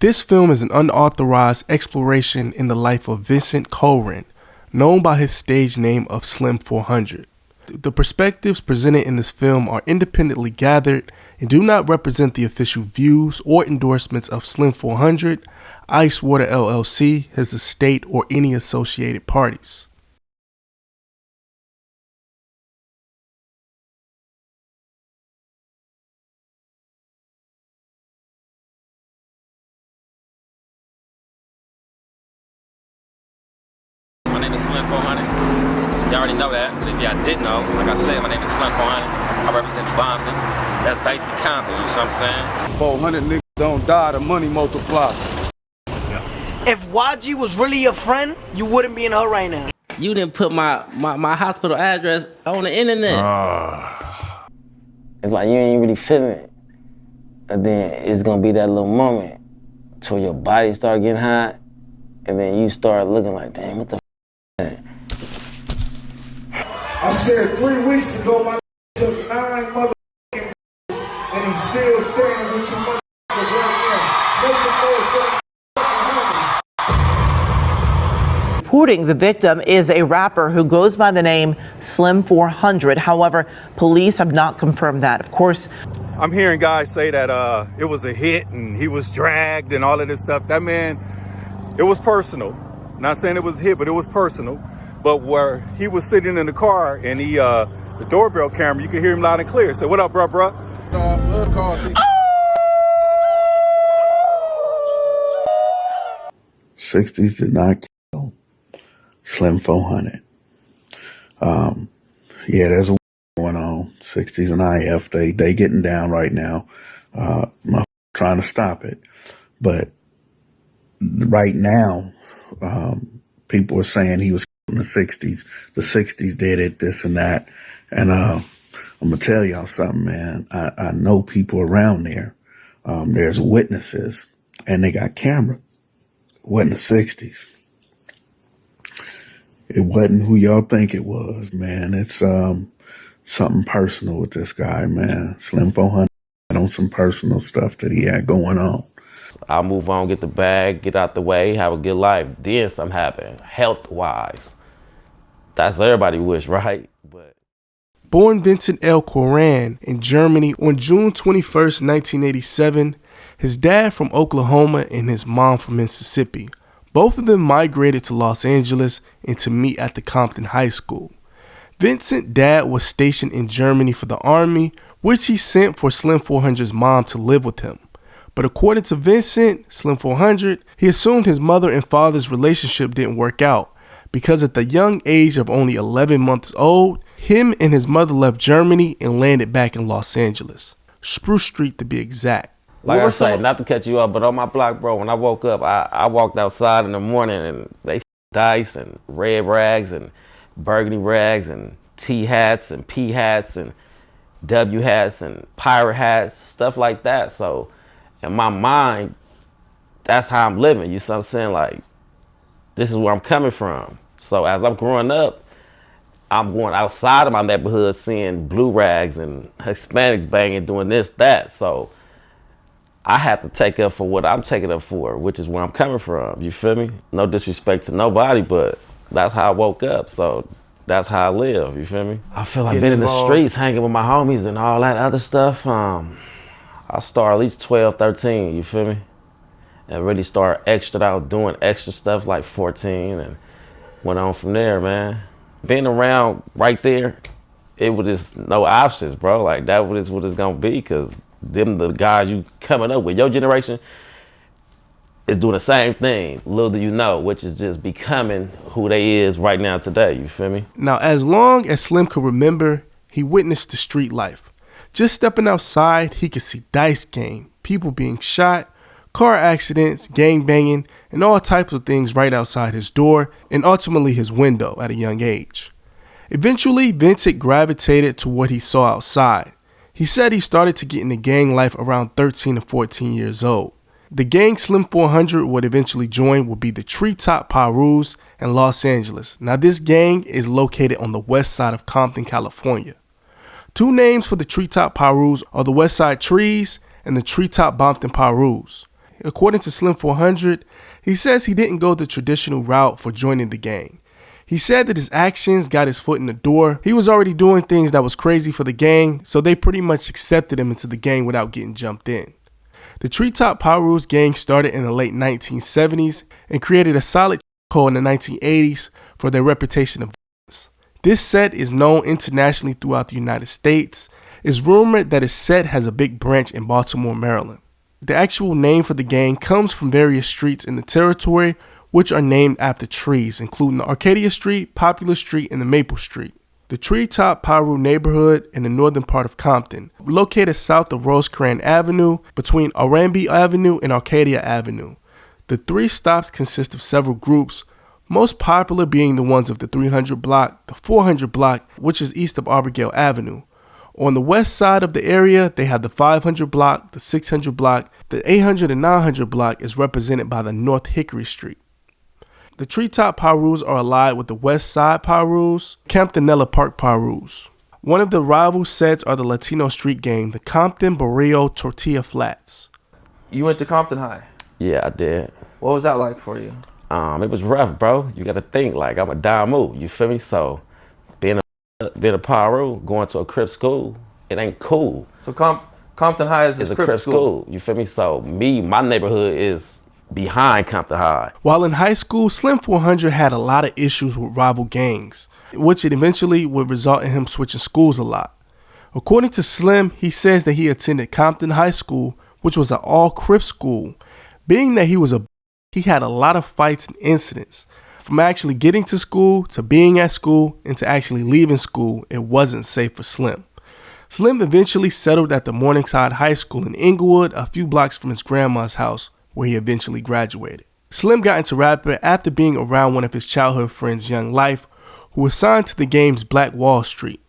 This film is an unauthorized exploration in the life of Vincent Coren, known by his stage name of Slim 400. The perspectives presented in this film are independently gathered and do not represent the official views or endorsements of Slim 400, Ice Water LLC, his estate, or any associated parties. My name is Slim 400. You already know that, but if y'all didn't know, like I said, my name is Slim 400. I represent Compton. That's basic Compton, you know what I'm saying? 400 niggas don't die, the money multiply. If YG was really your friend, you wouldn't be in her right now. You didn't put my hospital address on the internet. It's like you ain't really feeling it. And then it's gonna be that little moment till your body start getting hot, and then you start looking like, damn, what the f***? I said 3 weeks ago, my took 9 motherfucking and he's still standing with you motherfuckers right now. Make some noise for the homie. Reporting the victim is a rapper who goes by the name Slim 400. However, police have not confirmed that. Of course, I'm hearing guys say that it was a hit and he was dragged and all of this stuff. That man, it was personal. Not saying it was a hit, but it was personal. But where he was sitting in the car and the doorbell camera, you could hear him loud and clear. Say, what up, bruh? 60s did not kill Slim 400. Yeah, there's a going on. 60s and IF, they getting down right now. Trying to stop it. But right now, people are saying he was in the 60s. The 60s did it, this and that. And I'm going to tell y'all something, man. I know people around there. There's witnesses, and they got cameras. It wasn't the 60s. It wasn't who y'all think it was, man. It's something personal with this guy, man. Slim 400 on some personal stuff that he had going on. I'll move on, get the bag, get out the way, have a good life. Then something happen, health-wise. That's everybody's wish, right? But Born Vincent L. Coren in Germany on June 21st, 1987, his dad from Oklahoma and his mom from Mississippi. Both of them migrated to Los Angeles and to meet at the Compton High School. Vincent's dad was stationed in Germany for the army, which he sent for Slim 400's mom to live with him. But according to Vincent, Slim 400, he assumed his mother and father's relationship didn't work out because at the young age of only 11 months old, him and his mother left Germany and landed back in Los Angeles. Spruce Street to be exact. like I say, not to cut you off, but on my block, bro, when I woke up, I walked outside in the morning and they dice and red rags and burgundy rags and T hats and P hats and W hats and pirate hats, stuff like that. So in my mind, that's how I'm living. You see what I'm saying? Like, this is where I'm coming from. So as I'm growing up, I'm going outside of my neighborhood seeing blue rags and Hispanics banging, doing this, that. So I have to take up for what I'm taking up for, which is where I'm coming from. You feel me? No disrespect to nobody, but that's how I woke up. So that's how I live. You feel me? I feel like being in the streets, hanging with my homies and all that other stuff. I started at least 12, 13, you feel me? And really start extra out doing extra stuff like 14 and went on from there, man. Being around right there, it was just no options, bro. Like that was what it's gonna be, cause them the guys you coming up with, your generation is doing the same thing, little do you know, which is just becoming who they is right now today, you feel me? Now, as long as Slim could remember, he witnessed the street life. Just stepping outside, he could see dice game, people being shot, car accidents, gang banging, and all types of things right outside his door and ultimately his window at a young age. Eventually, Vincent gravitated to what he saw outside. He said he started to get into gang life around 13 to 14 years old. The gang Slim 400 would eventually join would be the Treetop Pirus in Los Angeles. Now, this gang is located on the west side of Compton, California. Two names for the Treetop Pirus are the West Side Trees and the Treetop Compton Pirus. according to Slim 400, he says he didn't go the traditional route for joining the gang. He said that his actions got his foot in the door. He was already doing things that was crazy for the gang, so they pretty much accepted him into the gang without getting jumped in. The Treetop Pirus gang started in the late 1970s and created a solid code in the 1980s for their reputation of violence. This set is known internationally throughout the United States. It's rumored that his set has a big branch in Baltimore, Maryland. The actual name for the gang comes from various streets in the territory, which are named after trees, including the Arcadia Street, Popular Street, and the Maple Street. The Treetop Piru neighborhood in the northern part of Compton, located south of Rosecrans Avenue, between Arambi Avenue and Arcadia Avenue. The 3 stops consist of several groups, most popular being the ones of the 300 block, the 400 block, which is east of Abigail Avenue. On the west side of the area, they have the 500 block, the 600 block, the 800 and 900 block is represented by the North Hickory Street. The Treetop Pirus are allied with the West Side Pirus, Campanella Park Pirus. One of the rival sets are the Latino street gang, the Compton Barrio Tortilla Flats. You went to Compton High? Yeah, I did. What was that like for you? It was rough, bro. You got to think like I'm a Damu, you feel me? So being a Piru, going to a Crip school, it ain't cool. So Compton High is a Crip school. You feel me? So my neighborhood is behind Compton High. While in high school, Slim 400 had a lot of issues with rival gangs, which it eventually would result in him switching schools a lot. According to Slim, he says that he attended Compton High School, which was an all-Crip school. Being that he had a lot of fights and incidents. From actually getting to school, to being at school, and to actually leaving school, it wasn't safe for Slim. Slim eventually settled at the Morningside High School in Inglewood, a few blocks from his grandma's house, where he eventually graduated. Slim got into rapping after being around one of his childhood friends, Young Life, who was signed to the game's Black Wall Street.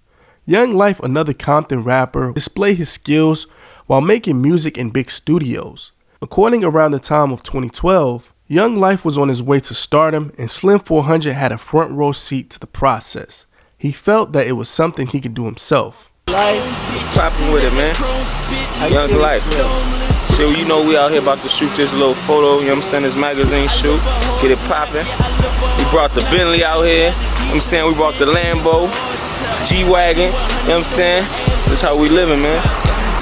Young Life, another Compton rapper, displayed his skills while making music in big studios. According around the time of 2012, Young Life was on his way to stardom, and Slim 400 had a front row seat to the process. He felt that it was something he could do himself. Life, popping with it, man. Young Life. So you know we out here about to shoot this little photo, you know what I'm saying, this magazine shoot, get it popping. We brought the Bentley out here, you know what I'm saying, we brought the Lambo, G-Wagon, you know what I'm saying, that's how we living, man.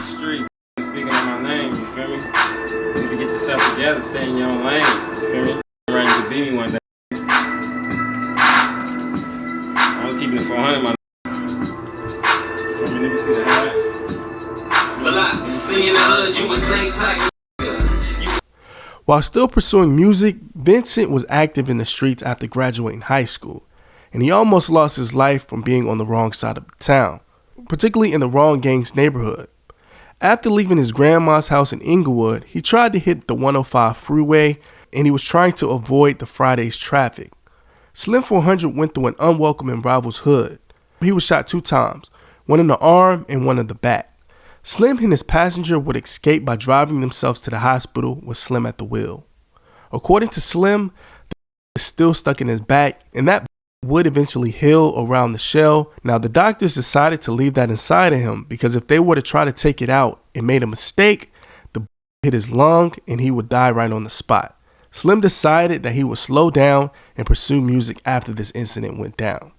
Streets, speaking of my name, you feel me? You need to get yourself together, stay in your own lane, you feel me? Ready to be me one day. I was keeping it 400, my nigga, see the hat? While still pursuing music, Vincent was active in the streets after graduating high school, and he almost lost his life from being on the wrong side of the town, particularly in the wrong gang's neighborhood. After leaving his grandma's house in Inglewood, he tried to hit the 105 freeway, and he was trying to avoid the Friday's traffic. Slim 400 went through an unwelcoming rival's hood. He was shot 2 times, one in the arm and one in the back. Slim and his passenger would escape by driving themselves to the hospital with Slim at the wheel. According to Slim, the is still stuck in his back, and that would eventually heal around the shell. Now, the doctors decided to leave that inside of him because if they were to try to take it out and made a mistake, the hit his lung and he would die right on the spot. Slim decided that he would slow down and pursue music after this incident went down.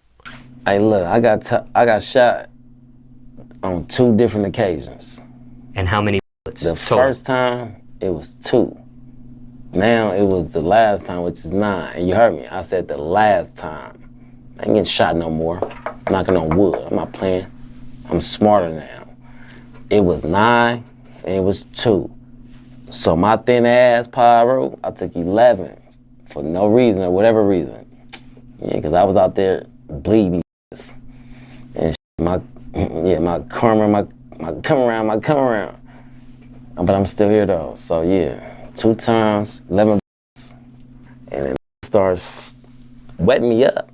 Hey, look, I got shot on 2 different occasions. And how many bullets? The first time, it was 2. Now it was the last time, which is 9. And you heard me, I said the last time. I ain't getting shot no more. I'm knocking on wood, I'm not playing. I'm smarter now. It was 9 and it was 2. So my thin ass pyro, I took 11 for no reason or whatever reason. Yeah, because I was out there bleeding and my come around. But I'm still here though, so yeah, 2 times, 11 and then starts wetting me up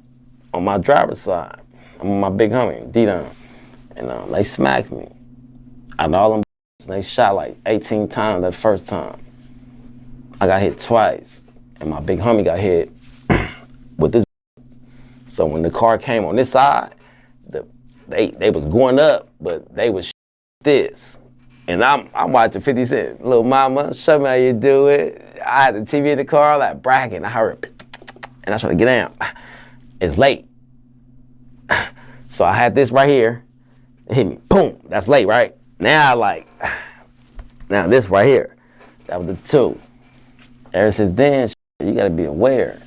on my driver's side. I'm on my big homie, D-Don, and they smacked me. Out of all them, they shot like 18 times that first time. I got hit twice, and my big homie got hit with this. So when the car came on this side, they was going up, but they was this. And I'm watching 50 Cent. Little mama, show me how you do it. I had the TV in the car, like bragging. I heard it. And I tried to get down. It's late. So I had this right here. It hit me. Boom. That's late, right? Now this right here. That was the 2. Ever since then, you gotta be aware.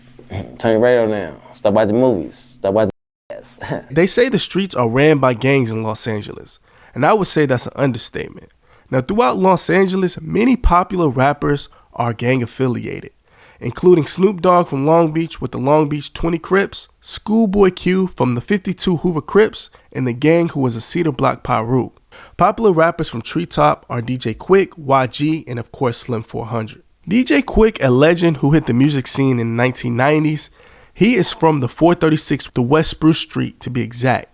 Turn your radio down. Stop watching movies. Stop watching ass. They say the streets are ran by gangs in Los Angeles, and I would say that's an understatement. Now, throughout Los Angeles, many popular rappers are gang affiliated, including Snoop Dogg from Long Beach with the Long Beach 20 Crips, Schoolboy Q from the 52 Hoover Crips, and the gang who was a Cedar Block Piru. Popular rappers from Treetop are DJ Quick, YG, and of course Slim 400. DJ Quick, a legend who hit the music scene in the 1990s, he is from the 436 to West Spruce Street to be exact.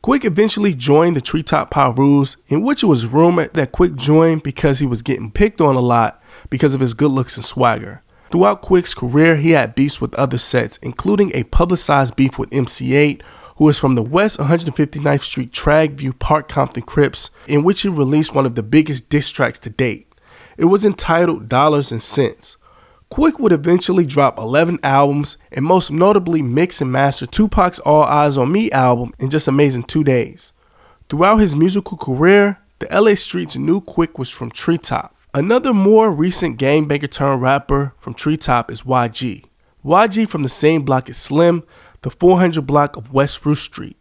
Quick eventually joined the Treetop Pirus, in which it was rumored that Quick joined because he was getting picked on a lot because of his good looks and swagger. Throughout Quick's career, he had beefs with other sets, including a publicized beef with MC8, who is from the West 159th Street Tragview Park Compton Crips, in which he released one of the biggest diss tracks to date. It was entitled Dollars and Cents. Quick would eventually drop 11 albums and most notably mix and master Tupac's All Eyes on Me album in just amazing 2 days. Throughout his musical career, the LA streets knew Quick was from Treetop. Another more recent gangbanger turned rapper from Treetop is YG. YG from the same block as Slim, the 400 block of West Spruce Street.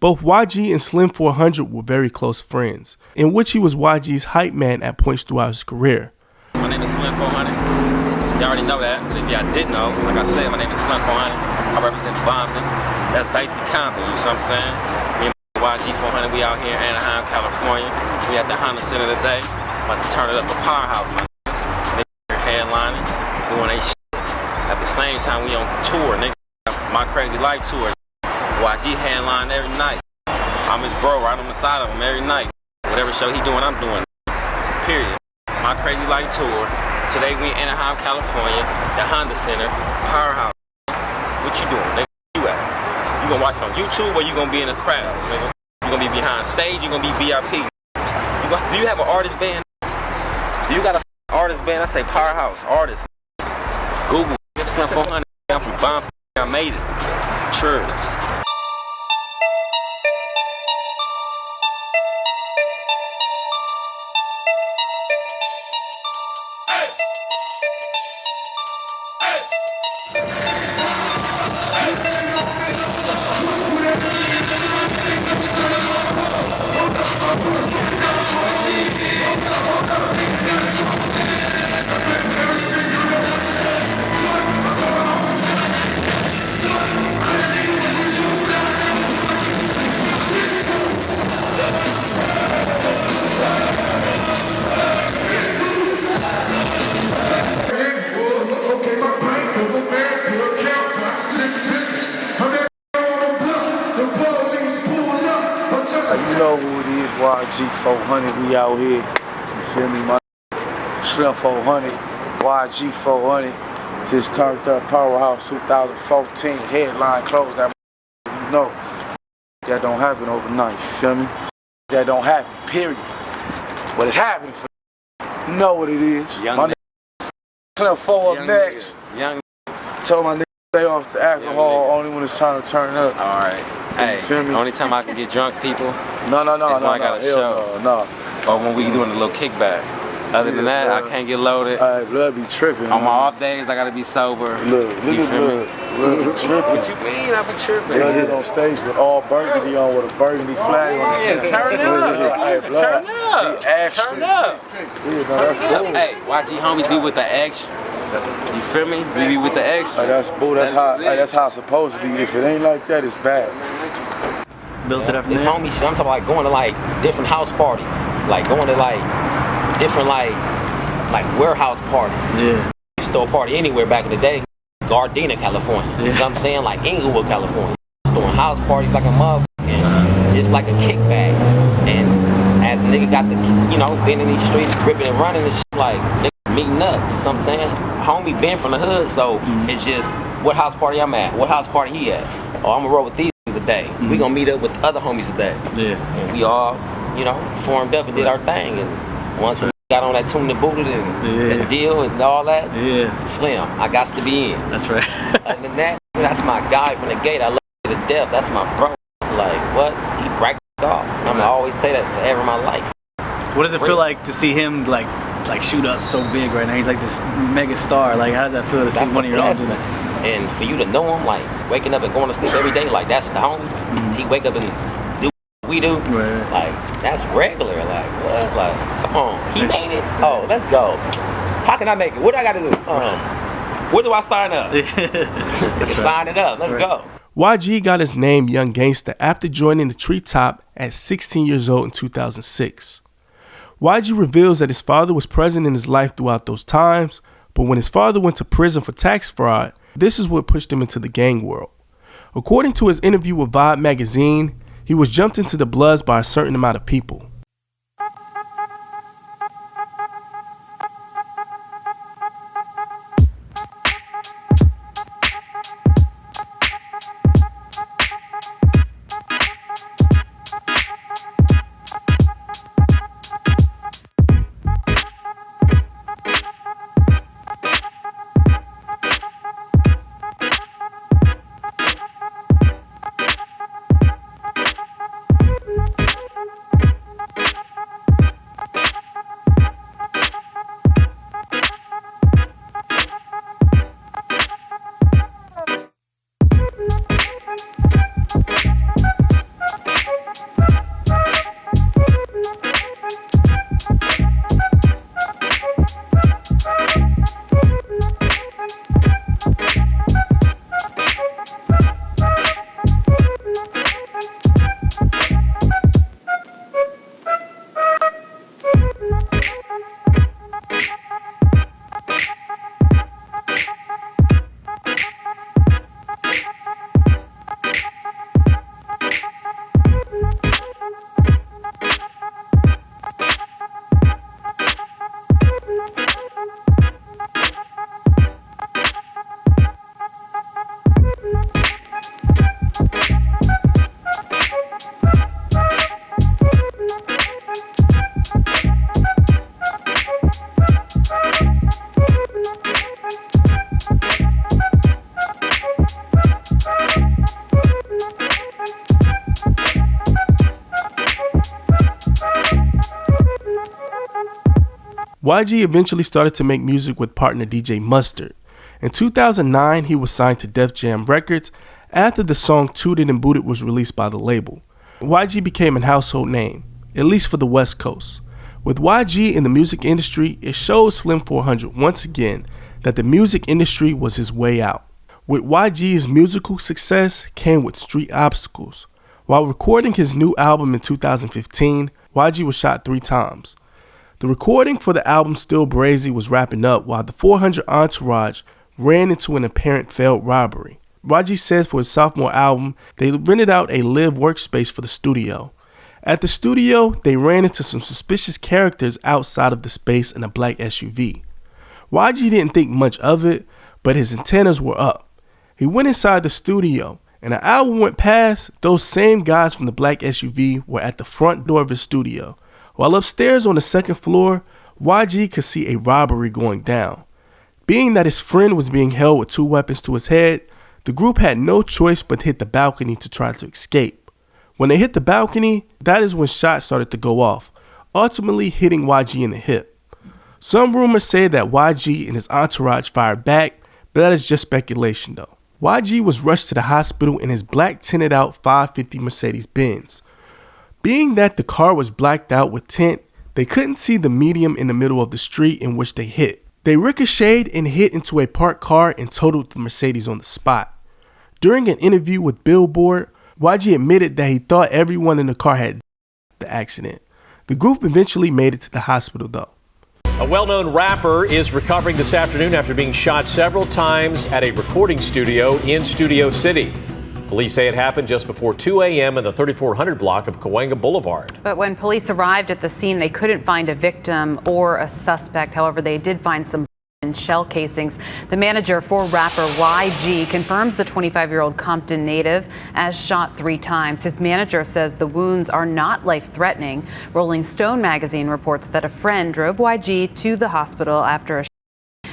Both YG and Slim 400 were very close friends, in which he was YG's hype man at points throughout his career. My name is Slim 400. You already know that, but if y'all didn't know, like I said, my name is Slim 400. I represent Compton. That's basically Compton, you know what I'm saying? Me and YG 400, we out here in Anaheim, California. We at the Honda Center today. About to turn it up for Powerhouse, man. Nigga headlining, doing they shit. At the same time, we on tour, nigga. My Crazy Life tour. YG headline every night. I'm his bro, right on the side of him every night. Whatever show he doing, I'm doing. Period. My Crazy Life tour. Today we in Anaheim, California, the Honda Center, Powerhouse. What you doing, nigga? Where you at? You gonna watch it on YouTube or you gonna be in the crowds, nigga? You gonna be behind stage, you gonna be VIP. Do you have an artist band? Do you got an artist band? I say Powerhouse, artist. Google, Slim 400, I'm from Bomb, I made it. Sure. You know who it is, YG 400, we out here, you feel me, my Slim 400, YG 400, just turned up Powerhouse 2014, headline closed, that you know, that don't happen overnight, you feel me, that don't happen, period, but it's happening for you know what it is, my nigga, Slim 4 up next, tell my nigga stay off the alcohol only when it's time to turn up. Alright. Hey, the only time I can get drunk, people, No, is when I got a show. no. Or when we doing a little kickback. Other than that, I can't get loaded. Blood be tripping. On my off days, I gotta be sober. Look at Blood. Blood be tripping. What you mean? I be tripping. Blood hit on stage with all burgundy on with a burgundy flag on his head. Turn up. Hey, Blood. Turn up. He extra. Turn up. Turn up. Hey, YG homies be with the extras. You feel me? We be with the extras. Hey, that's boo. That's how it's supposed to be. If it ain't like that, it's bad. Built it up. It's homie shit. I'm talking like going to like different house parties, like going to like different like warehouse parties. Yeah. Used to throw a party anywhere back in the day. Gardena, California. Yeah. You know what I'm saying? Like Inglewood, California. Throwing house parties like a motherfucking, just like a kickback. And as a nigga got the, you know, been in these streets, ripping and running and shit, like nigga meeting up. You know what I'm saying? Homie been from the hood, so it's just what house party I'm at, what house party he at. Oh, I'm gonna roll with these a day. We gonna meet up with other homies today. Yeah. And we all, you know, formed up and did our thing. And Once I got on that tune and booted and that deal and all that, Slim, I got to be in. That's right. Other than that, that's my guy from the gate. I love him to death. That's my bro. Like, what? He bragged off. And I'm going to always say that forever in my life. What does it feel like to see him like shoot up so big right now? He's like this mega star. Like, how does that feel to see one of your own do that? And for you to know him, like waking up and going to sleep every day, like that's the homie. He wake up and do what we do. Like that's regular. Like what? Like come on, he made it. Oh, let's go. How can I make it? What do I got to do? Where do I sign up? Sign it up. Let's go. YG got his name Young Gangsta after joining the Treetop at 16 years old in 2006. YG reveals that his father was present in his life throughout those times, but when his father went to prison for tax fraud, this is what pushed him into the gang world. According to his interview with Vibe magazine, he was jumped into the Bloods by a certain amount of people. YG eventually started to make music with partner DJ Mustard. In 2009, he was signed to Def Jam Records after the song Tooted and Booted was released by the label. YG became a household name, at least for the West Coast. With YG in the music industry, it showed Slim 400 once again that the music industry was his way out. With YG's musical success came with street obstacles. While recording his new album in 2015, YG was shot 3 times. The recording for the album Still Brazy was wrapping up while the 400 entourage ran into an apparent failed robbery. YG says for his sophomore album, they rented out a live workspace for the studio. At the studio, they ran into some suspicious characters outside of the space in a black SUV. YG didn't think much of it, but his antennas were up. He went inside the studio, and an hour went past, those same guys from the black SUV were at the front door of his studio. While upstairs on the second floor, YG could see a robbery going down. Being that his friend was being held with 2 weapons to his head, the group had no choice but to hit the balcony to try to escape. When they hit the balcony, that is when shots started to go off, ultimately hitting YG in the hip. Some rumors say that YG and his entourage fired back, but that is just speculation though. YG was rushed to the hospital in his black tinted out 550 Mercedes-Benz. Being that the car was blacked out with tint, they couldn't see the medium in the middle of the street in which they hit. They ricocheted and hit into a parked car and totaled the Mercedes on the spot. During an interview with Billboard, YG admitted that he thought everyone in the car had the accident. The group eventually made it to the hospital though. A well-known rapper is recovering this afternoon after being shot several times at a recording studio in Studio City. Police say it happened just before 2 a.m. in the 3400 block of Cahuenga Boulevard. But when police arrived at the scene, they couldn't find a victim or a suspect. However, they did find some and shell casings. The manager for rapper YG confirms the 25-year-old Compton native as shot 3 times. His manager says the wounds are not life-threatening. Rolling Stone magazine reports that a friend drove YG to the hospital after a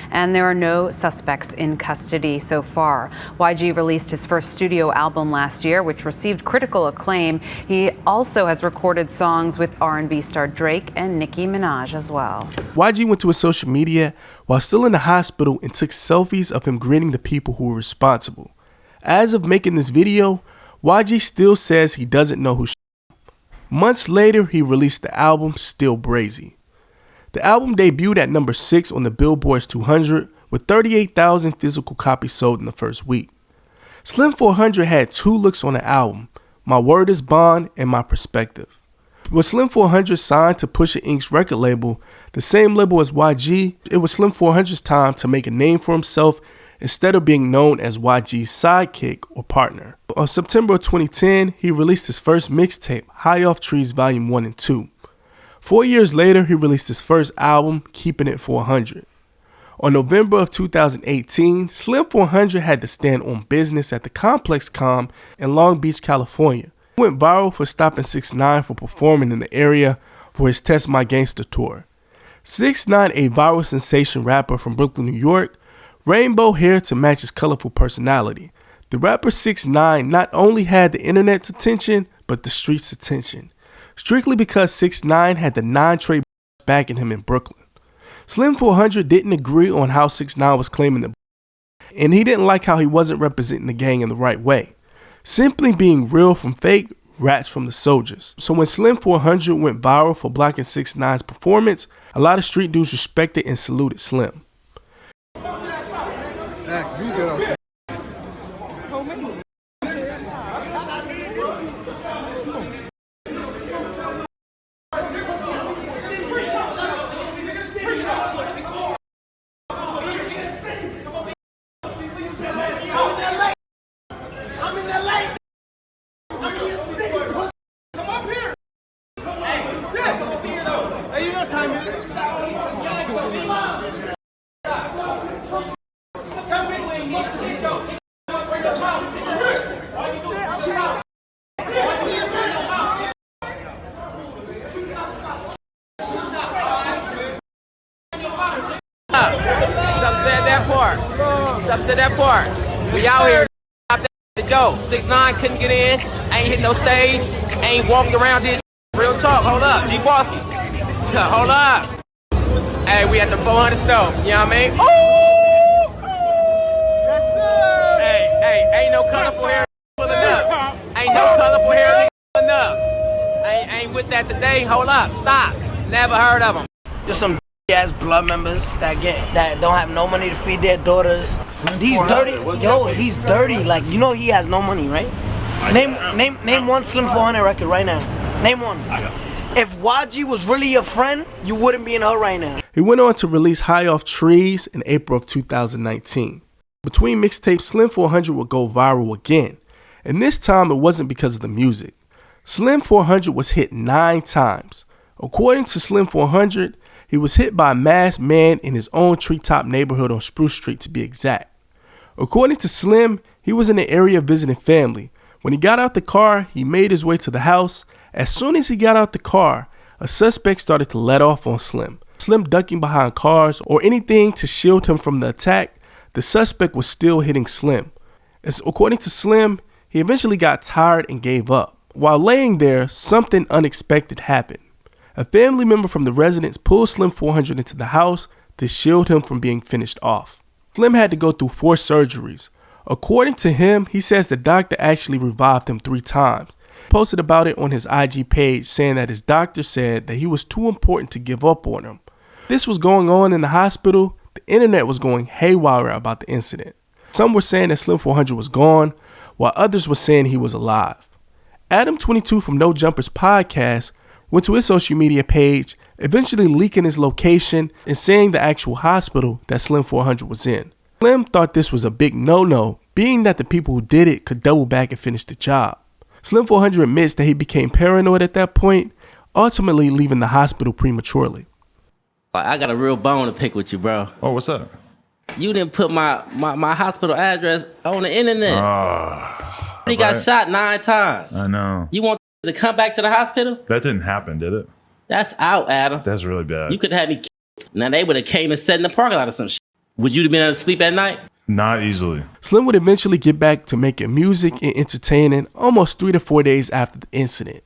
and there are no suspects in custody so far. YG released his first studio album last year, which received critical acclaim. He also has recorded songs with R&B star Drake and Nicki Minaj as well. YG went to his social media while still in the hospital and took selfies of him greeting the people who were responsible. As of making this video, YG still says he doesn't know who shot him. Months later, he released the album Still Brazy. The album debuted at number 6 on the Billboard's 200 with 38,000 physical copies sold in the first week. Slim 400 had 2 looks on the album, My Word is Bond and My Perspective. With Slim 400 signed to Pusha Inc.'s record label, the same label as YG, it was Slim 400's time to make a name for himself instead of being known as YG's sidekick or partner. On September of 2010, he released his first mixtape, High Off Trees Volume 1 and 2. 4 years later, he released his first album, Keeping It 400. On November of 2018, Slim 400 had to stand on business at the Complex Com in Long Beach, California. He went viral for stopping 6ix9ine from performing in the area for his Test My Gangsta tour. 6ix9ine, a viral sensation rapper from Brooklyn, New York, rainbow hair to match his colorful personality. The rapper 6ix9ine not only had the internet's attention, but the streets' attention. Strictly because 6ix9ine had the 9 Trey backing him in Brooklyn. Slim 400 didn't agree on how 6ix9ine was claiming the and he didn't like how he wasn't representing the gang in the right way. Simply being real from fake, rats from the soldiers. So when Slim 400 went viral for blocking 6ix9ine's performance, a lot of street dudes respected and saluted Slim. Said that part. We out here out the door. 6ix9ine couldn't get in. Ain't hit no stage. Ain't walked around this. Real talk. Hold up. G Bosky. Hold up. Hey, we at the 400 store. You know what I mean? Ooh! Yes, sir. Hey, ain't no colorful hair pulling up. Ain't no colorful hair pulling up. Ain't with that today. Hold up. Stop. Never heard of them. There's some ass blood members that don't have no money to feed their daughters. He's dirty. Yo, he's dirty. Like, you know he has no money, right? Name one Slim 400 record right now. Name one. If YG was really your friend, you wouldn't be in her right now. He went on to release High Off Trees in April of 2019. Between mixtapes, Slim 400 would go viral again. And this time it wasn't because of the music. Slim 400 was hit 9 times. According to Slim 400, he was hit by a masked man in his own treetop neighborhood on Spruce Street to be exact. According to Slim, he was in the area visiting family. When he got out the car, he made his way to the house. As soon as he got out the car, a suspect started to let off on Slim. Slim ducking behind cars or anything to shield him from the attack, the suspect was still hitting Slim. According to Slim, he eventually got tired and gave up. While laying there, something unexpected happened. A family member from the residence pulled Slim 400 into the house to shield him from being finished off. Slim had to go through 4 surgeries. According to him, he says the doctor actually revived him 3 times. He posted about it on his IG page, saying that his doctor said that he was too important to give up on him. This was going on in the hospital. The internet was going haywire about the incident. Some were saying that Slim 400 was gone, while others were saying he was alive. Adam22 from No Jumpers podcast went to his social media page, eventually leaking his location and saying the actual hospital that Slim 400 was in. Slim thought this was a big no-no, being that the people who did it could double back and finish the job. Slim 400 admits that he became paranoid at that point, ultimately leaving the hospital prematurely. I got a real bone to pick with you, bro. Oh, what's up? You didn't put my hospital address on the internet. He got shot 9 times. I know. You want to come back to the hospital? That didn't happen, did it? That's out, Adam. That's really bad. You could have me. Now they would have came and sat in the parking lot or some shit. Would you have been able to sleep at night? Not easily. Slim would eventually get back to making music and entertaining almost 3 to 4 days after the incident.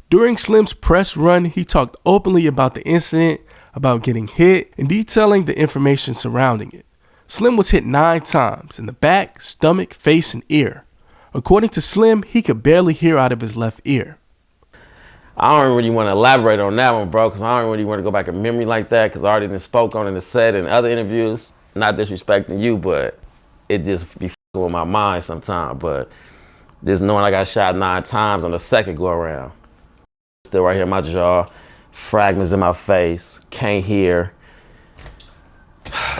During Slim's press run, he talked openly about the incident, about getting hit, and detailing the information surrounding it. Slim was hit 9 times in the back, stomach, face, and ear. According to Slim, he could barely hear out of his left ear. I don't really want to elaborate on that one, bro, because I don't really want to go back in memory like that, because I already been spoke on in the set and other interviews. Not disrespecting you, but it just be fucking with my mind sometimes. But just knowing I got shot 9 times on the second go around. Still right here in my jaw, fragments in my face, can't hear.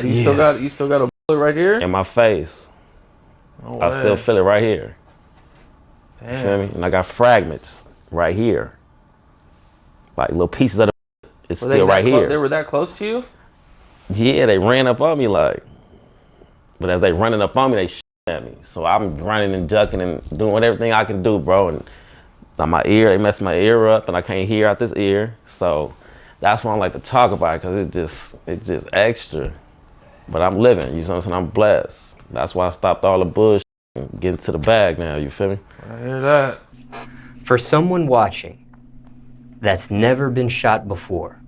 You still got a bullet right here? In my face. No I way. still feel it right here. Damn. You feel me? And I got fragments right here. Like little pieces of the it's Were still right here. They were that close to you? Yeah, they ran up on me like. But as they running up on me, they shit at me. So I'm running and ducking and doing everything I can do, bro. And my ear, they messed my ear up and I can't hear out this ear. So that's why I like to talk about it, because it's just extra. But I'm living, you know what I'm saying? I'm blessed. That's why I stopped all the bullshit and getting to the bag now, you feel me? I hear that. For someone watching that's never been shot before,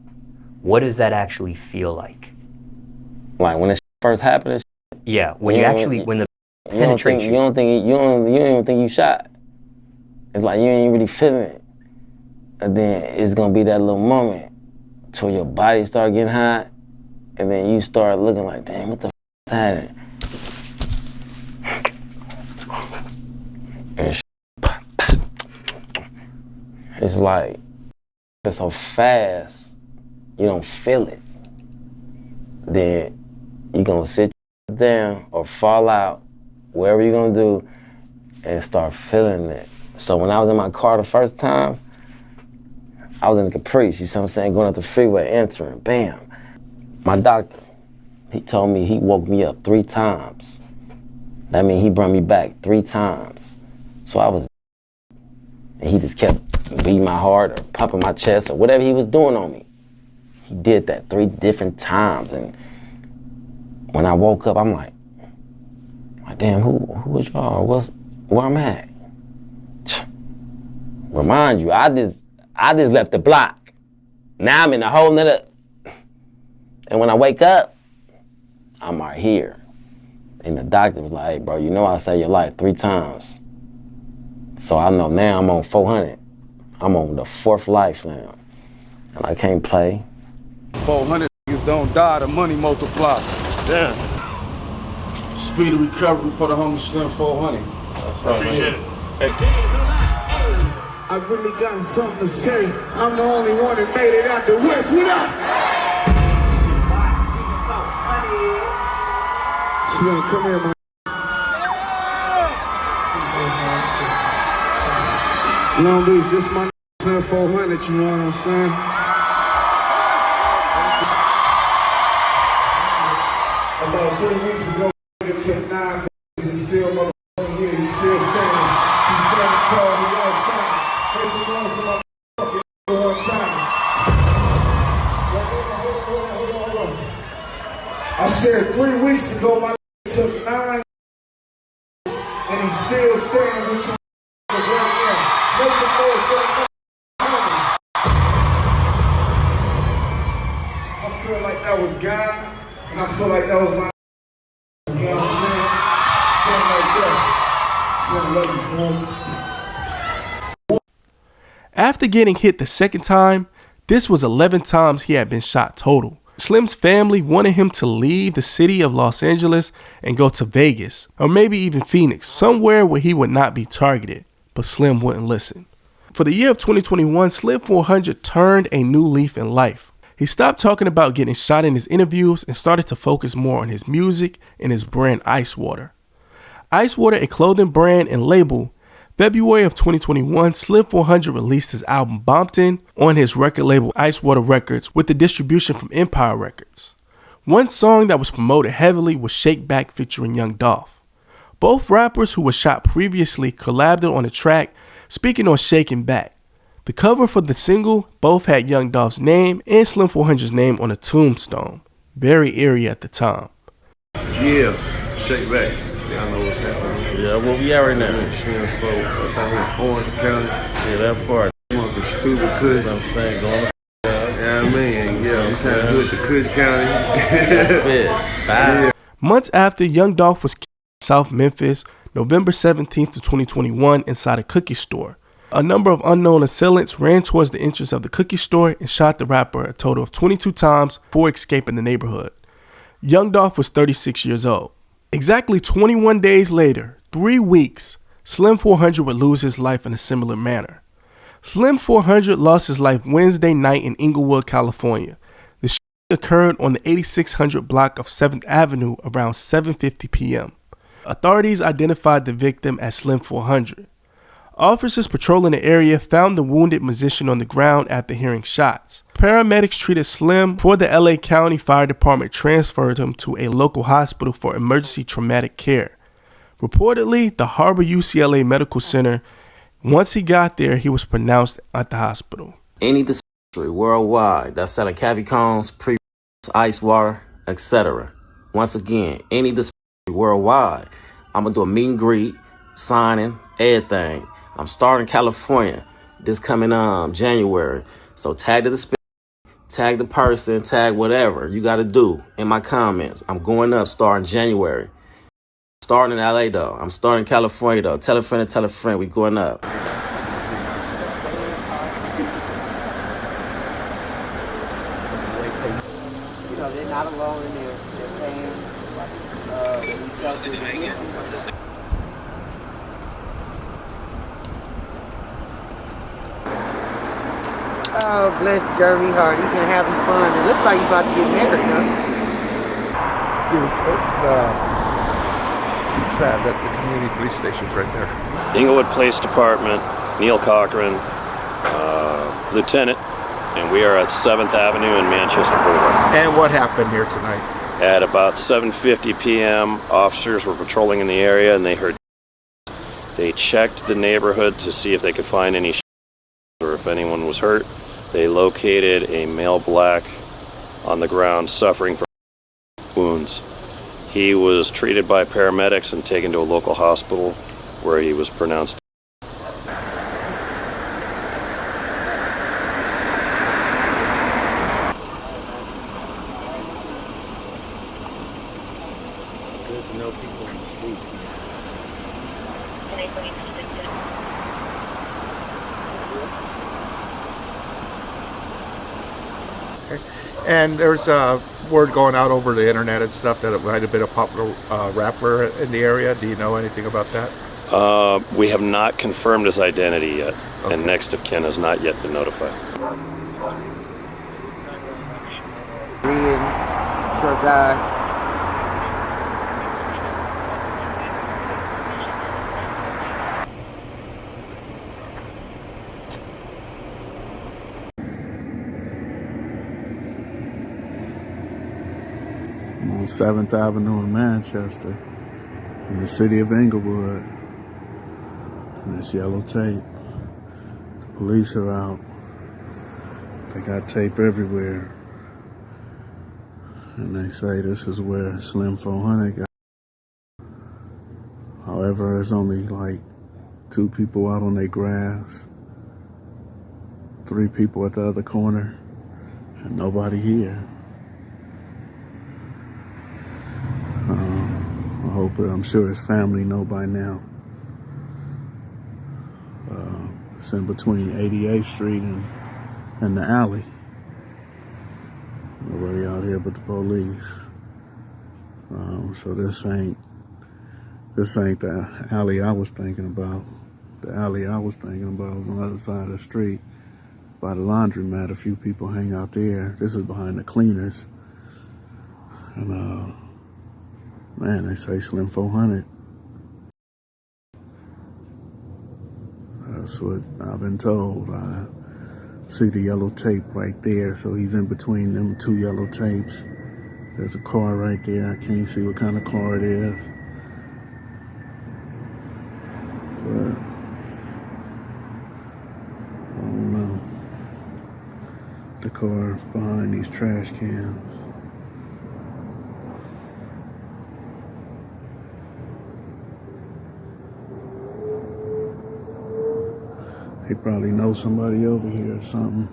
what does that actually feel like? Like when it first happened? Yeah, when when the penetrates you don't even think you shot. It's like you ain't really feeling it. And then it's gonna be that little moment till your body start getting hot, and then you start looking like, damn, what the f is happening? And it's like, it's so fast, you don't feel it. Then you gonna sit down or fall out, wherever you're gonna do, and start feeling it. So when I was in my car the first time, I was in a Caprice, you see what I'm saying, going up the freeway, entering, bam. My doctor, he told me he woke me up 3 times. That means he brought me back 3 times. So I was, and he just kept beating my heart or pumping my chest or whatever he was doing on me. He did that 3 different times, and when I woke up, I'm like damn, who is y'all? Where I'm at? Remind you, I just left the block. Now I'm in a whole nother. And when I wake up, I'm right here. And the doctor was like, hey, bro, you know I saved your life 3 times. So I know now I'm on 400. I'm on the 4th life now. And I can't play. 400 niggas don't die, the money multiplies. Damn. Speedy recovery for the homie Slim 400. That's right. Appreciate it. I really got something to say. I'm the only one that made it out the West. What up? Slim, come here, man. Long Beach, this my Slim 400, you know what I'm saying? About 3 weeks ago, it took 9 and he's still motherfucking here. He's still standing. He's standing tall. He outside. Make some noise for my motherfucking one time. Hold on. I said 3 weeks ago, my took 9 and he's still standing with you right now. Make some noise for my I feel like that was God, and I feel like that was my. You know what I'm saying? Something like that. Slim, love you, fool. After getting hit the second time, this was 11 times he had been shot total. Slim's family wanted him to leave the city of Los Angeles and go to Vegas, or maybe even Phoenix, somewhere where he would not be targeted, but Slim wouldn't listen. For the year of 2021, Slim 400 turned a new leaf in life. He stopped talking about getting shot in his interviews and started to focus more on his music and his brand Ice Water. Ice Water, a clothing brand and label. February of 2021, Slim 400 released his album Compton on his record label Ice Water Records with the distribution from Empire Records. One song that was promoted heavily was Shake Back featuring Young Dolph. Both rappers who were shot previously collabed on a track speaking on Shaking Back. The cover for the single both had Young Dolph's name and Slim 400's name on a tombstone. Very eerie at the time. Yeah, Shake Back. Y'all know what's happening. Yeah, where we at right now? Orange County. Yeah, that part. Smoking stupid kush. I'm saying, going to yeah, I mean, yeah, I'm trying to hit the Kush County. Yeah. Months after, Young Dolph was killed in South Memphis, November 17th to 2021, inside a cookie store. A number of unknown assailants ran towards the entrance of the cookie store and shot the rapper a total of 22 times before escaping the neighborhood. Young Dolph was 36 years old. Exactly 21 days later, 3 weeks, Slim 400 would lose his life in a similar manner. Slim 400 lost his life Wednesday night in Inglewood, California. The shooting occurred on the 8600 block of 7th Avenue around 7:50 p.m. Authorities identified the victim as Slim 400. Officers patrolling the area found the wounded musician on the ground after hearing shots. Paramedics treated Slim before the LA County Fire Department transferred him to a local hospital for emergency traumatic care. Reportedly, the Harbor UCLA Medical Center. Once he got there, he was pronounced at the hospital. Any dispensary worldwide that's selling cavity cones, ice water, etc. Once again, any dispensary worldwide. I'm going to do a meet and greet, signing, everything. I'm starting California this coming January. So tag the dispensary, tag the person, tag whatever you got to do in my comments. I'm going up starting January. Starting in LA though. I'm starting California though. Tell a friend, we going up. You know, they're not alone in their pain. Oh, bless Jeremy Hart. He's been having fun. It looks like he's about to get married, huh? Dude, it's sad that the community police station's right there. Inglewood Police Department, Neil Cochran, Lieutenant, and we are at 7th Avenue in Manchester Boulevard. And what happened here tonight? At about 7:50 p.m., officers were patrolling in the area and they heard. They checked the neighborhood to see if they could find any or if anyone was hurt. They located a male black on the ground suffering from wounds. He was treated by paramedics and taken to a local hospital where he was pronounced. There's no people in the street. And there's word going out over the internet and stuff that it might have been a popular rapper in the area. Do you know anything about that? We have not confirmed his identity yet, okay. And next of kin has not yet been notified. Short guy. On 7th Avenue in Manchester, in the city of Inglewood. And this yellow tape. The police are out. They got tape everywhere. And they say this is where Slim 400 got. However, there's only like 2 people out on their grass, 3 people at the other corner, and nobody here. I'm sure his family know by now. It's in between 88th Street and the alley. Nobody out here but the police. So this ain't the alley I was thinking about. The alley I was thinking about was on the other side of the street by the laundromat. A few people hang out there. This is behind the cleaners. And man, they say Slim 400. That's what I've been told. I see the yellow tape right there, so he's in between them 2 yellow tapes. There's a car right there. I can't see what kind of car it is. But I don't know. The car behind these trash cans. They probably know somebody over here or something.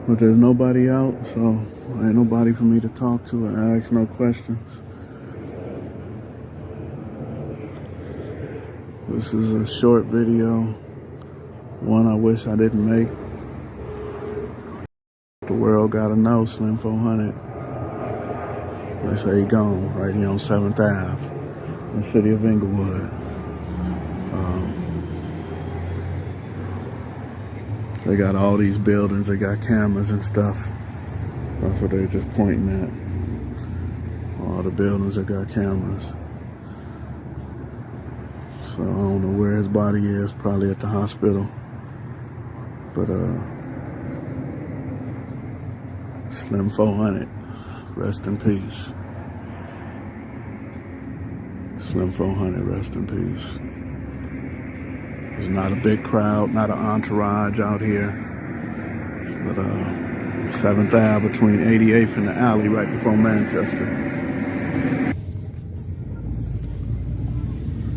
But there's nobody out, so ain't nobody for me to talk to and ask no questions. This is a short video, one I wish I didn't make. The world gotta know Slim 400. They say he gone right here on 7th Ave in the city of Inglewood. They got all these buildings, they got cameras and stuff. That's what they're just pointing at. All the buildings that got cameras. So I don't know where his body is, probably at the hospital. But Slim 400, rest in peace. Slim 400, rest in peace. There's not a big crowd, not an entourage out here. But 7th Ave between 88th and the alley right before Manchester.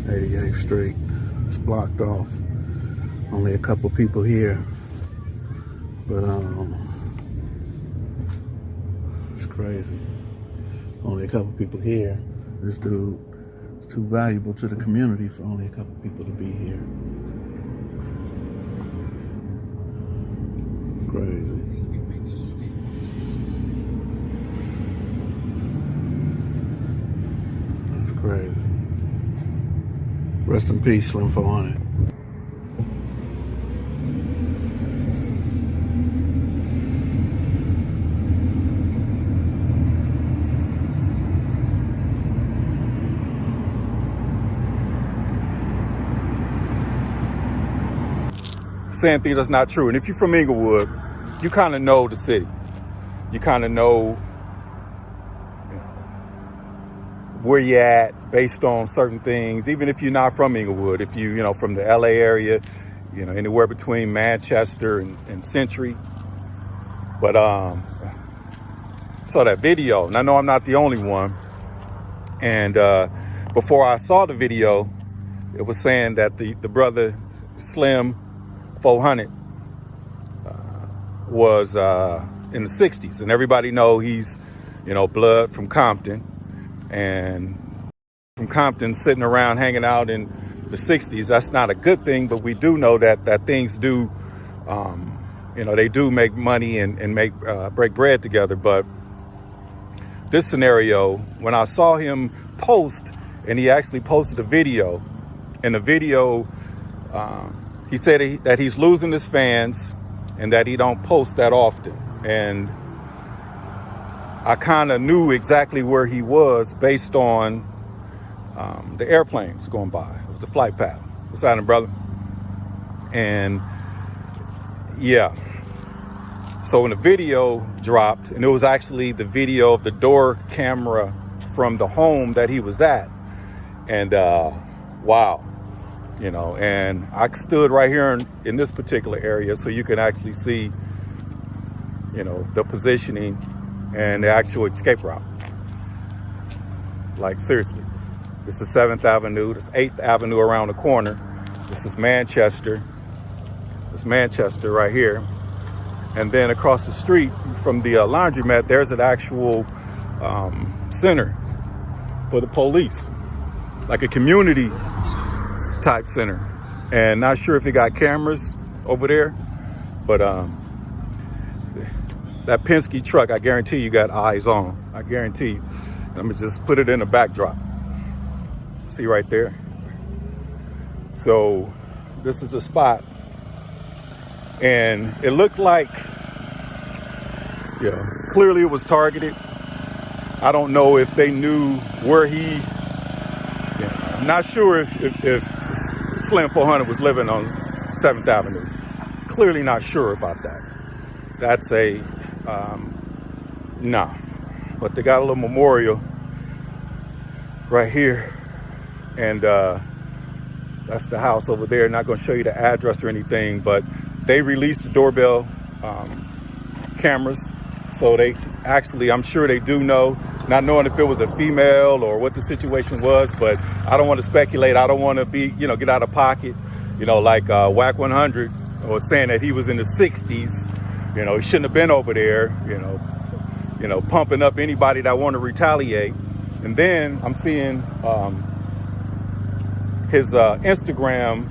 88th Street. It's blocked off. Only a couple people here. But it's crazy. Only a couple people here. This dude is too valuable to the community for only a couple people to be here. Crazy. That's crazy. Rest in peace, Slim 400. Saying things that's not true. And if you're from Inglewood, you kind of know the city. You kind of know, where you're at based on certain things. Even if you're not from Inglewood, if you from the LA area, anywhere between Manchester and Century. But saw that video, and I know I'm not the only one. And before I saw the video, it was saying that the brother Slim 400 was in the 60s, and everybody know he's blood from Compton, and from Compton sitting around hanging out in the 60s. That's not a good thing, but we do know that things do they do make money and make break bread together. But this scenario, when I saw him post, and he actually posted a video, and the video he said that he's losing his fans and that he don't post that often. And I kind of knew exactly where he was based on the airplanes going by. It was the flight path. What's happening, brother? And yeah. So when the video dropped, and it was actually the video of the door camera from the home that he was at. And wow. And I stood right here in this particular area, so you can actually see, the positioning and the actual escape route. Like, seriously, this is 7th Avenue, this 8th Avenue around the corner. This is Manchester. It's Manchester right here. And then across the street from the laundromat, there's an actual center for the police, like a community type center. And not sure if it got cameras over there, but that Penske truck, I guarantee you got eyes on. I guarantee you. Let me just put it in the backdrop. See right there? So this is a spot, and it looked like, clearly it was targeted. I don't know if they knew where he, I'm not sure if Slim 400 was living on 7th Avenue. Clearly not sure about that. That's a, nah. but they got a little memorial right here. And that's the house over there. Not going to show you the address or anything, but they released the doorbell cameras. So they actually, I'm sure they do know, not knowing if it was a female or what the situation was, but I don't want to speculate. I don't want to be, get out of pocket, like Whack 100 was saying that he was in the 60s. He shouldn't have been over there, pumping up anybody that want to retaliate. And then I'm seeing his Instagram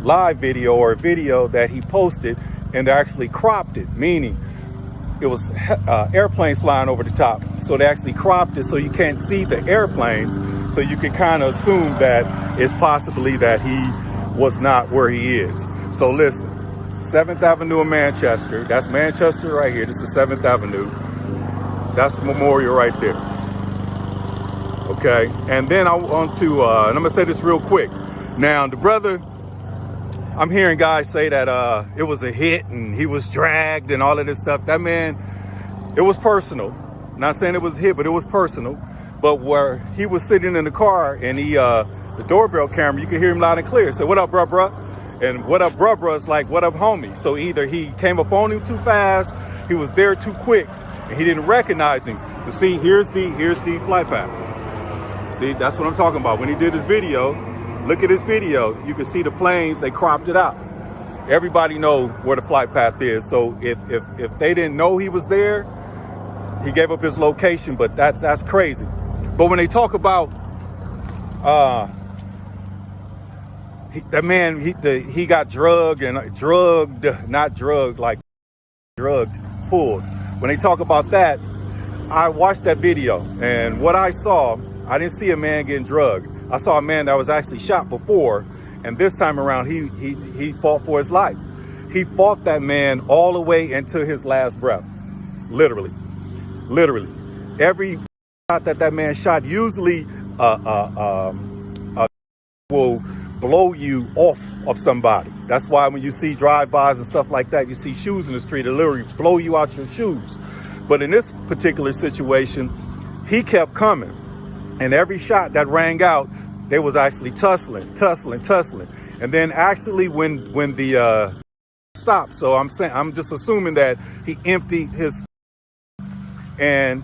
live video or video that he posted, and they actually cropped it, meaning it was airplanes flying over the top. So they actually cropped it so you can't see the airplanes. So you can kind of assume that it's possibly that he was not where he is. So listen, 7th Avenue in Manchester. That's Manchester right here. This is 7th Avenue. That's the memorial right there. Okay. And then I want to, and I'm going to say this real quick. Now, the brother, I'm hearing guys say that it was a hit and he was dragged and all of this stuff. That man, it was personal. Not saying it was a hit, but it was personal. But where he was sitting in the car and the doorbell camera, you can hear him loud and clear. Say, "What up, bruh?" And "What up, bruh?" is like, "What up, homie?" So either he came up on him too fast, he was there too quick, and he didn't recognize him. But see, here's the flight path. See, that's what I'm talking about. When he did his video, look at his video. You can see the planes. They cropped it out. Everybody know where the flight path is. So if they didn't know he was there, he gave up his location. But that's crazy. But when they talk about that man, he got drugged, pulled. When they talk about that, I watched that video, and what I saw, I didn't see a man getting drugged. I saw a man that was actually shot before, and this time around, he fought for his life. He fought that man all the way into his last breath, literally. Every shot that man shot, usually will blow you off of somebody. That's why when you see drive-bys and stuff like that, you see shoes in the street, it literally blow you out your shoes. But in this particular situation, he kept coming. And every shot that rang out, they was actually tussling. And then actually when the stopped, so I'm just assuming that he emptied his, and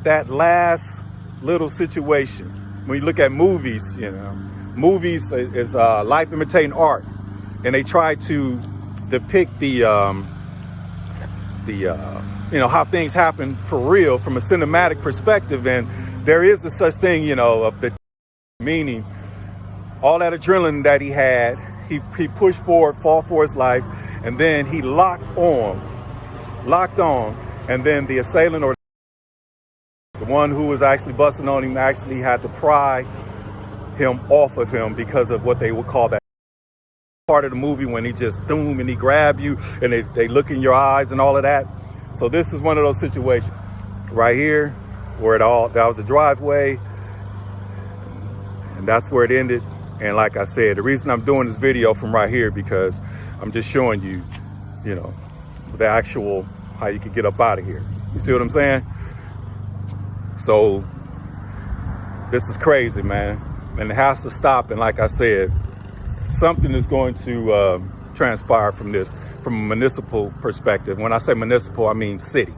that last little situation, when you look at movies, movies is life imitating art, and they try to depict the how things happen for real from a cinematic perspective, and there is a such thing, of the meaning, all that adrenaline that he had, he pushed forward, fought for his life, and then he locked on, and then the assailant or the one who was actually busting on him actually had to pry him off of him because of what they would call that part of the movie when he just doom and he grab you and they look in your eyes and all of that. So this is one of those situations right here where that was a driveway, and that's where it ended. And like I said, the reason I'm doing this video from right here, because I'm just showing you, the actual, how you can get up out of here. You see what I'm saying? So this is crazy, man. And it has to stop. And like I said, something is going to transpire from this, from a municipal perspective. When I say municipal, I mean city.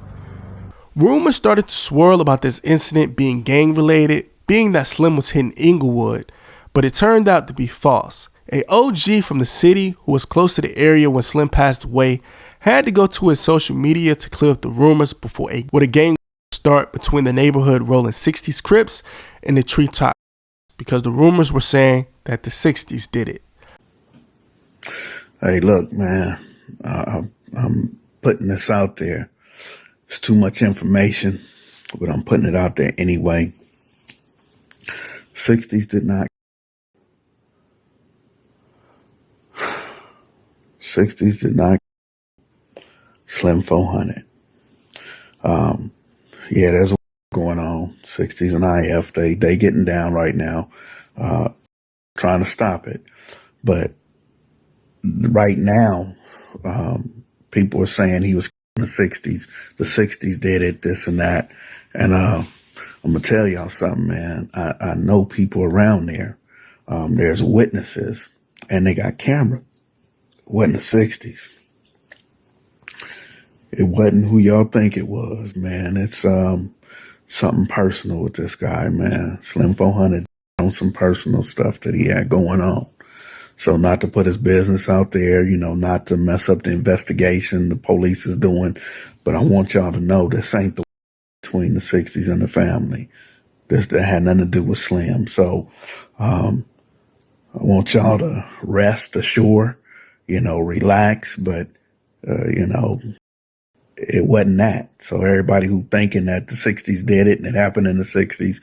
Rumors started to swirl about this incident being gang-related, being that Slim was hit in Inglewood, but it turned out to be false. A OG from the city who was close to the area when Slim passed away had to go to his social media to clear up the rumors before a gang start between the neighborhood rolling 60s Crips and the treetop, because the rumors were saying that the 60s did it. Hey, look, man, I'm putting this out there. It's too much information, but I'm putting it out there anyway. 60s did not. 60s did not. Slim 400. Yeah, there's going on. 60s and IF, they getting down right now, trying to stop it. But right now, people are saying he was in the 60s. The 60s did it, this and that. And I'm gonna tell y'all something, man. I know people around there. There's witnesses, and they got cameras. It wasn't the 60s. It wasn't who y'all think it was, man. It's something personal with this guy, man. Slim 400 on some personal stuff that he had going on. So not to put his business out there, you know, not to mess up the investigation the police is doing, but I want y'all to know this ain't the between the 60s and the family. That had nothing to do with Slim. So I want y'all to rest assured, you know, relax, but, you know, it wasn't that. So everybody who thinking that the 60s did it and it happened in the 60s,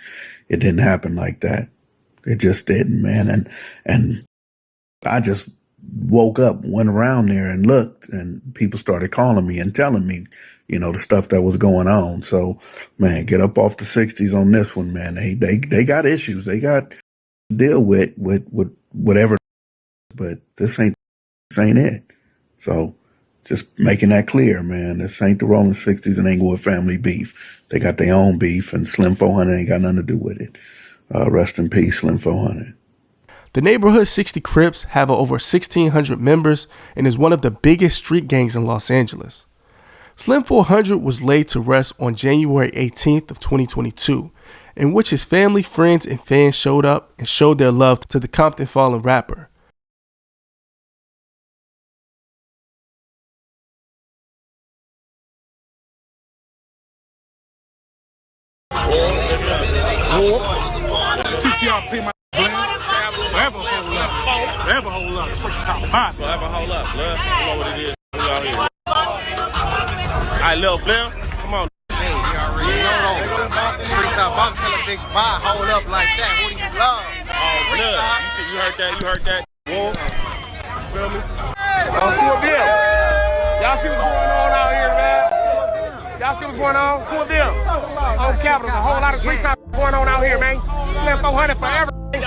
it didn't happen like that. It just didn't, man. And I just woke up, went around there and looked, and people started calling me and telling me, you know, the stuff that was going on. So, man, get up off the 60s on this one, man. They got issues. They got to deal with whatever, but this ain't it. So just making that clear, man. This ain't the Rolling 60s and Inglewood family beef. They got their own beef, and Slim 400 ain't got nothing to do with it. Rest in peace, Slim 400. The neighborhood 60 Crips have over 1,600 members and is one of the biggest street gangs in Los Angeles. Slim 400 was laid to rest on January 18th of 2022, in which his family, friends, and fans showed up and showed their love to the Compton fallen rapper. TCRP, my forever hold up. Forever hold up. Forever hold up, blood. You know what it is. We out here. Alright, Lil Flim, come on. Hey, you already know. Treetop, I'm telling Big Bob, hold up like that. Who do you love? Oh, blood. You heard that. Whoa. Feel me? Two of them. Y'all see what's going on out here, man? Y'all see what's going on? Two of them. On Capitol, a whole lot of Treetop going on out here, man. Slim 400 forever. Hey,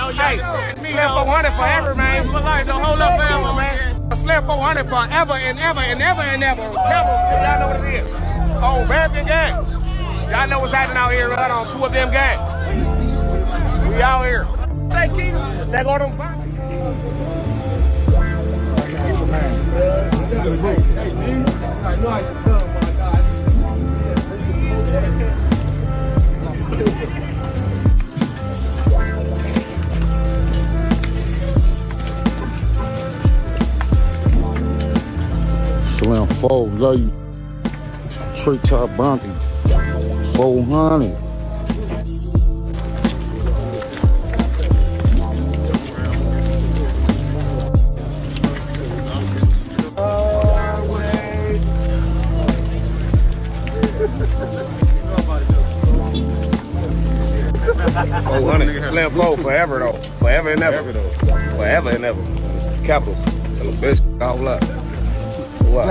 Slim 400 forever, man. Hold up forever, man. Slim 400 forever and ever and ever and ever. Capitol, y'all know what it is. Oh, American gang. Y'all know what's happening out here, right? On two of them gang. We out here. They go to them. Slim 4, love you. Treetop Bunky, 400. Slim 4 forever though. Forever and ever. Forever and ever. Capitals. Tell them bitch all up. So what?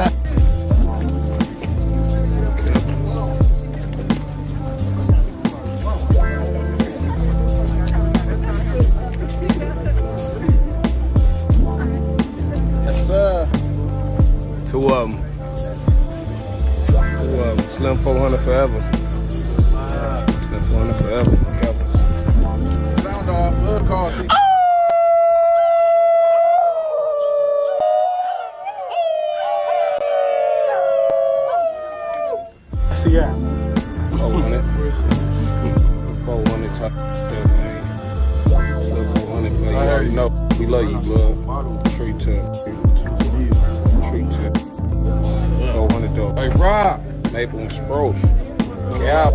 Yes, sir. Two of them. Slim 400 forever. Slim 400 forever. Capitals. Sound off. Hood call. See ya. 400. 400 top. Man. Slim 400, man. You already know. We love you, blood. Treetop. 400 though. Hey, Rob. Maple and Sproche. Yeah.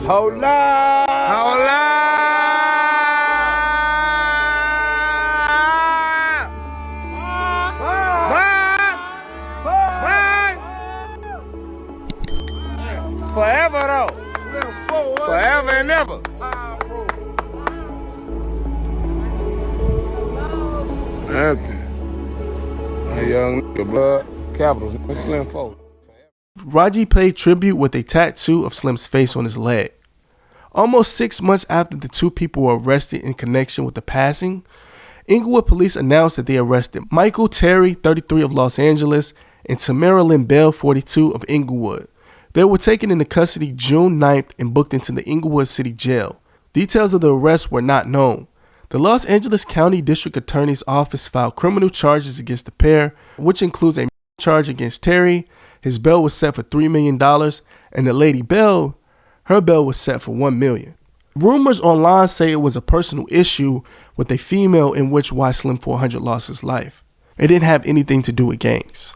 Hold up! Hold up! Nothing. My young nigga, blood, capitals, Slim folk. Raji paid tribute with a tattoo of Slim's face on his leg. Almost 6 months after the two people were arrested in connection with the passing, Inglewood police announced that they arrested Michael Terry, 33 of Los Angeles, and Tamara Lynn Bell, 42 of Inglewood. They were taken into custody June 9th and booked into the Inglewood City Jail. Details of the arrest were not known. The Los Angeles County District Attorney's Office filed criminal charges against the pair, which includes a charge against Terry. His bail was set for $3 million, and the lady Bell, her bail was set for $1 million. Rumors online say it was a personal issue with a female in which why Slim 400 lost his life. It didn't have anything to do with gangs.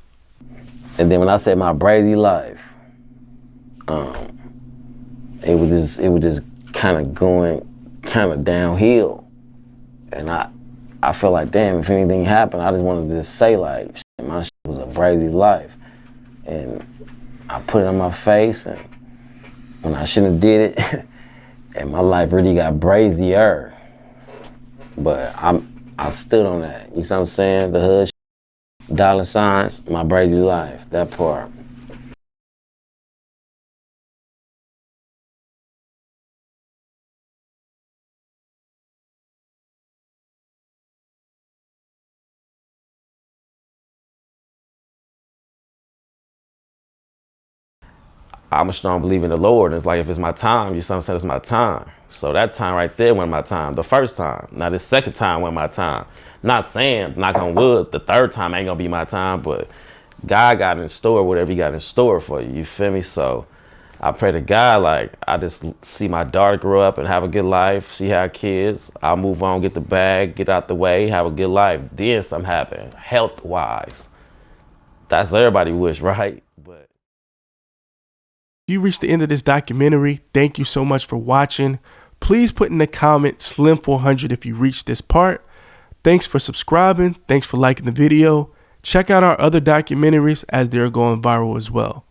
And then when I said my Brady life, it was just kind of going kind of downhill. And I felt like, damn, if anything happened, I just wanted to just say like, shit, my shit was a Brady life. And I put it on my face, and when I shouldn't have did it, and my life really got brazier. But I stood on that. You see what I'm saying? The hood, dollar signs, my Brady life, that part. I'm a strong believer in the Lord. And it's like, if it's my time, you know what I'm saying, it's my time. So that time right there went my time, the first time. Now this second time went my time. Not saying, knock on wood, the third time ain't gonna be my time, but God got in store whatever he got in store for you, you feel me? So I pray to God, like, I just see my daughter grow up and have a good life. She have kids. I'll move on, get the bag, get out the way, have a good life. Then something happen, health-wise. That's what everybody wish, right? But if you reached the end of this documentary, thank you so much for watching. Please put in the comment Slim 400 if you reached this part. Thanks for subscribing. Thanks for liking the video. Check out our other documentaries as they're going viral as well.